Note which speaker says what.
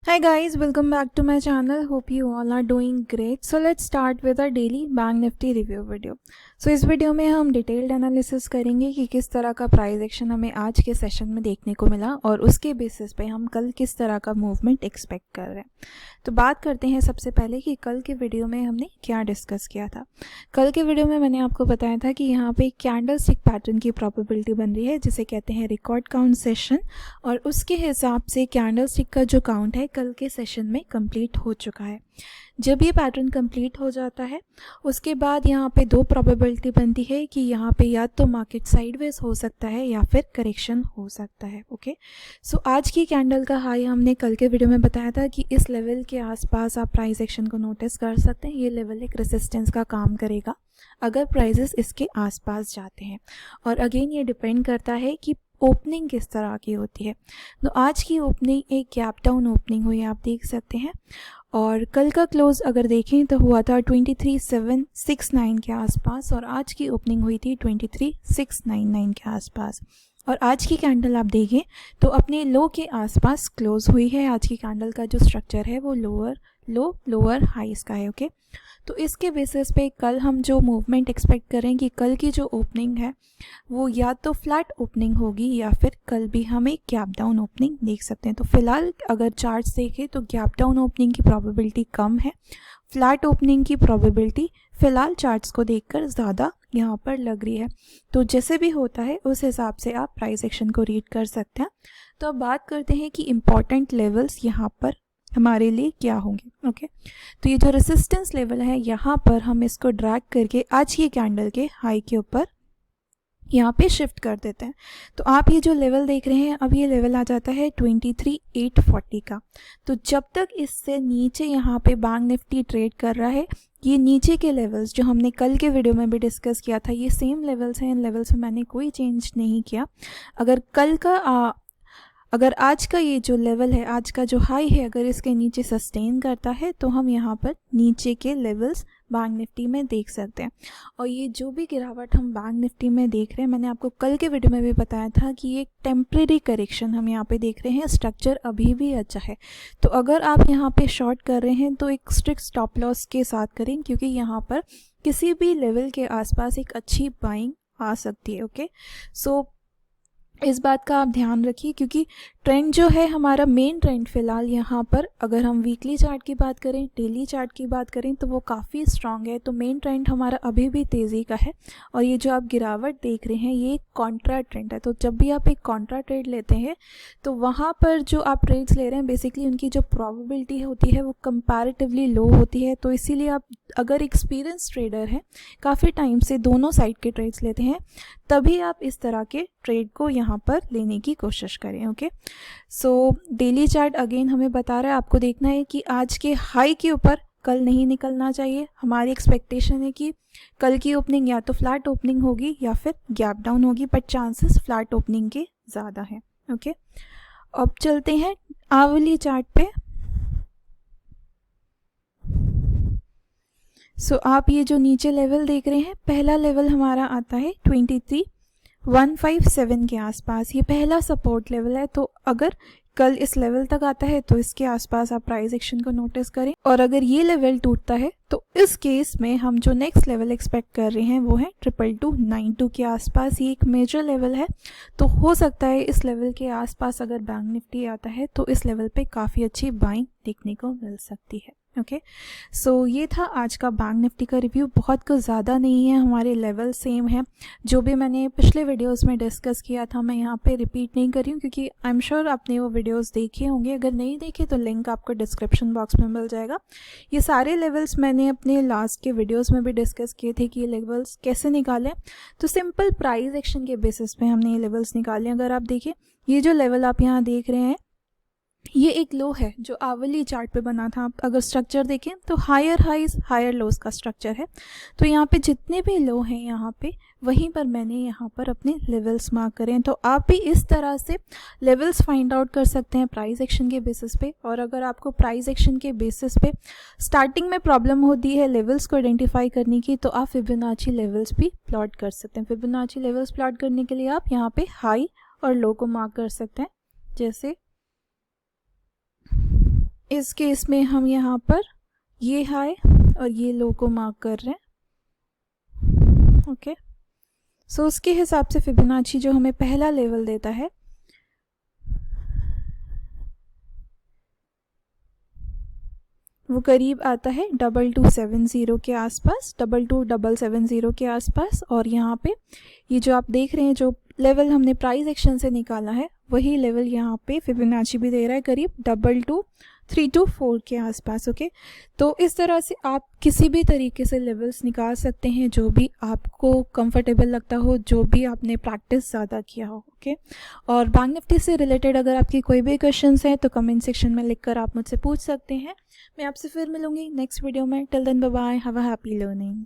Speaker 1: Hi guys, welcome back to my channel. Hope you all are doing great. So let's start with our daily Bank Nifty review video. So इस video में हम detailed analysis करेंगे कि किस तरह का price action हमें आज के सेशन में देखने को मिला और उसके बेसिस पे हम कल किस तरह का मूवमेंट एक्सपेक्ट कर रहे हैं। तो बात करते हैं सबसे पहले कि कल के वीडियो में हमने क्या डिस्कस किया था। कल के वीडियो में मैंने आपको बताया था कि यहाँ पे कैंडल स्टिक पैटर्न की प्रोबेबिलिटी बन रही है जिसे कहते हैं रिकॉर्ड काउंट सेशन, और उसके हिसाब से कैंडल स्टिक का जो काउंट है कल के सेशन में कंप्लीट हो चुका है। जब ये पैटर्न कंप्लीट हो जाता है उसके बाद यहाँ पे दो प्रोबेबिलिटी बनती है कि यहाँ पे या तो मार्केट साइडवेज हो सकता है या फिर करेक्शन हो सकता है। ओके, सो आज की कैंडल का हाई हमने कल के वीडियो में बताया था कि इस लेवल के आसपास आप प्राइस एक्शन को नोटिस कर सकते हैं। ये लेवल एक रेजिस्टेंस का काम करेगा अगर प्राइजेस इसके आसपास जाते हैं, और अगेन ये डिपेंड करता है कि ओपनिंग किस तरह की होती है। तो आज की ओपनिंग एक गैप डाउन ओपनिंग हुई, आप देख सकते हैं, और कल का क्लोज अगर देखें तो हुआ था 23,769 के आसपास और आज की ओपनिंग हुई थी 23,699 के आसपास। और आज की कैंडल आप देखें तो अपने लो के आसपास क्लोज हुई है। आज की कैंडल का जो स्ट्रक्चर है वो लोअर लो लोअर हाइस का है। ओके, तो इसके बेसिस पे कल हम जो मूवमेंट एक्सपेक्ट करें कि कल की जो ओपनिंग है वो या तो फ्लैट ओपनिंग होगी या फिर कल भी हम एक गैप डाउन ओपनिंग देख सकते हैं। तो फिलहाल अगर चार्ट्स देखें तो गैप डाउन ओपनिंग की प्रोबेबिलिटी कम है, फ्लैट ओपनिंग की प्रोबेबिलिटी फिलहाल चार्ट्स को देखकर ज़्यादा यहाँ पर लग रही है। तो जैसे भी होता है उस हिसाब से आप प्राइस एक्शन को रीड कर सकते हैं। तो अब बात करते हैं कि इम्पॉर्टेंट लेवल्स यहाँ पर हमारे लिए क्या होंगे। ओके, तो ये जो रेसिस्टेंस लेवल है यहाँ पर हम इसको ड्रैग करके आज की कैंडल के हाई के ऊपर यहाँ पे शिफ्ट कर देते हैं। तो आप ये जो लेवल देख रहे हैं अब ये लेवल आ जाता है 23,840 का। तो जब तक इससे नीचे यहाँ पे बैंक निफ्टी ट्रेड कर रहा है, ये नीचे के लेवल्स जो हमने कल के वीडियो में भी डिस्कस किया था ये सेम लेवल्स हैं। इन लेवल्स में मैंने कोई चेंज नहीं किया। अगर आज का ये जो लेवल है, आज का जो हाई है, अगर इसके नीचे सस्टेन करता है तो हम यहाँ पर नीचे के लेवल्स बैंक निफ्टी में देख सकते हैं। और ये जो भी गिरावट हम बैंक निफ्टी में देख रहे हैं, मैंने आपको कल के वीडियो में भी बताया था कि ये टेम्परेरी करेक्शन हम यहाँ पे देख रहे हैं। स्ट्रक्चर अभी भी अच्छा है, तो अगर आप यहाँ पे शॉर्ट कर रहे हैं तो एक स्ट्रिक्ट स्टॉप लॉस के साथ करें, क्योंकि यहाँ पर किसी भी लेवल के आसपास एक अच्छी बाइंग आ सकती है। ओके, सो इस बात का आप ध्यान रखिए, क्योंकि ट्रेंड जो है हमारा मेन ट्रेंड फ़िलहाल यहाँ पर अगर हम वीकली चार्ट की बात करें, डेली चार्ट की बात करें तो वो काफ़ी स्ट्रांग है। तो मेन ट्रेंड हमारा अभी भी तेज़ी का है, और ये जो आप गिरावट देख रहे हैं ये एक कॉन्ट्रा ट्रेंड है। तो जब भी आप एक कॉन्ट्रा ट्रेड लेते हैं तो वहाँ पर जो आप ट्रेड्स ले रहे हैं बेसिकली उनकी जो प्रोबेबिलिटी होती है वो कंपैरेटिवली लो होती है। तो इसीलिए आप अगर एक्सपीरियंस ट्रेडर हैं, काफ़ी टाइम से दोनों साइड के ट्रेड्स लेते हैं, तभी आप इस तरह के ट्रेड को यहाँ पर लेने की कोशिश करें। Okay, so daily chart again हमें बता रहा है, आपको देखना है कि आज के हाई के ऊपर कल नहीं निकलना चाहिए। हमारी एक्सपेक्टेशन है कि कल की ओपनिंग या तो फ्लैट ओपनिंग होगी या फिर गैप डाउन होगी, बट चांसेस फ्लैट ओपनिंग के ज़्यादा हैं। ओके, अब चलते हैं आवली चार्ट पे। सो आप ये जो नीचे लेवल देख रहे हैं, पहला लेवल हमारा आता है 23,157 के आसपास। ये पहला सपोर्ट लेवल है। तो अगर कल इस लेवल तक आता है तो इसके आसपास आप प्राइस एक्शन को नोटिस करें, और अगर ये लेवल टूटता है तो इस केस में हम जो नेक्स्ट लेवल एक्सपेक्ट कर रहे हैं वो है 2292 के आसपास। ये एक मेजर लेवल है, तो हो सकता है इस लेवल के आसपास अगर बैंक निफ्टी आता है तो इस लेवल पे काफ़ी अच्छी बाइंग देखने को मिल सकती है। ओके, सो ये था आज का बैंक निफ्टी का रिव्यू। बहुत कुछ ज़्यादा नहीं है, हमारे लेवल सेम है। जो भी मैंने पिछले वीडियोस में डिस्कस किया था मैं यहाँ पे रिपीट नहीं कर रही हूँ, क्योंकि आई एम श्योर आपने वो वीडियोस देखे होंगे। अगर नहीं देखे तो लिंक आपको डिस्क्रिप्शन बॉक्स में मिल जाएगा। ये सारे लेवल्स मैंने अपने लास्ट के वीडियोज़ में भी डिस्कस किए थे कि ये लेवल्स कैसे निकालें। तो सिंपल प्राइस एक्शन के बेसिस पे हमने ये लेवल्स निकाले। अगर आप देखिए ये जो लेवल आप यहाँ देख रहे हैं ये एक लो है जो आवली चार्ट पे बना था। आप अगर स्ट्रक्चर देखें तो हायर हाइज हायर लोज का स्ट्रक्चर है। तो यहाँ पे जितने भी लो हैं यहाँ पे वहीं पर मैंने यहाँ पर अपने लेवल्स मार्क करें। तो आप भी इस तरह से लेवल्स फाइंड आउट कर सकते हैं प्राइस एक्शन के बेसिस पे। और अगर आपको प्राइस एक्शन के बेसिस पे स्टार्टिंग में प्रॉब्लम होती है लेवल्स को आइडेंटिफाई करने की, तो आप फिबोनाची लेवल्स भी प्लॉट कर सकते हैं। फिबोनाची लेवल्स प्लॉट करने के लिए आप यहाँ पे हाई और लो को मार्क कर सकते हैं। जैसे इस केस में हम यहाँ पर ये हाई और ये लो को मार्क कर रहे हैं। ओके, सो उसके हिसाब से फिबोनाची जो हमें पहला लेवल देता है वो करीब आता है 2270 के आसपास, 22770 के आसपास। और यहाँ पे ये जो आप देख रहे हैं जो लेवल हमने प्राइस एक्शन से निकाला है वही लेवल यहाँ पे फिबोनाची भी दे रहा है करीब 22324 के आसपास। ओके, तो इस तरह से आप किसी भी तरीके से लेवल्स निकाल सकते हैं जो भी आपको कंफर्टेबल लगता हो, जो भी आपने प्रैक्टिस ज़्यादा किया हो। ओके, और बैंक निफ्टी से रिलेटेड अगर आपकी कोई भी क्वेश्चंस हैं तो कमेंट सेक्शन में लिखकर आप मुझसे पूछ सकते हैं। मैं आपसे फिर मिलूंगी नेक्स्ट वीडियो में। Till then bye bye, have a happy learning.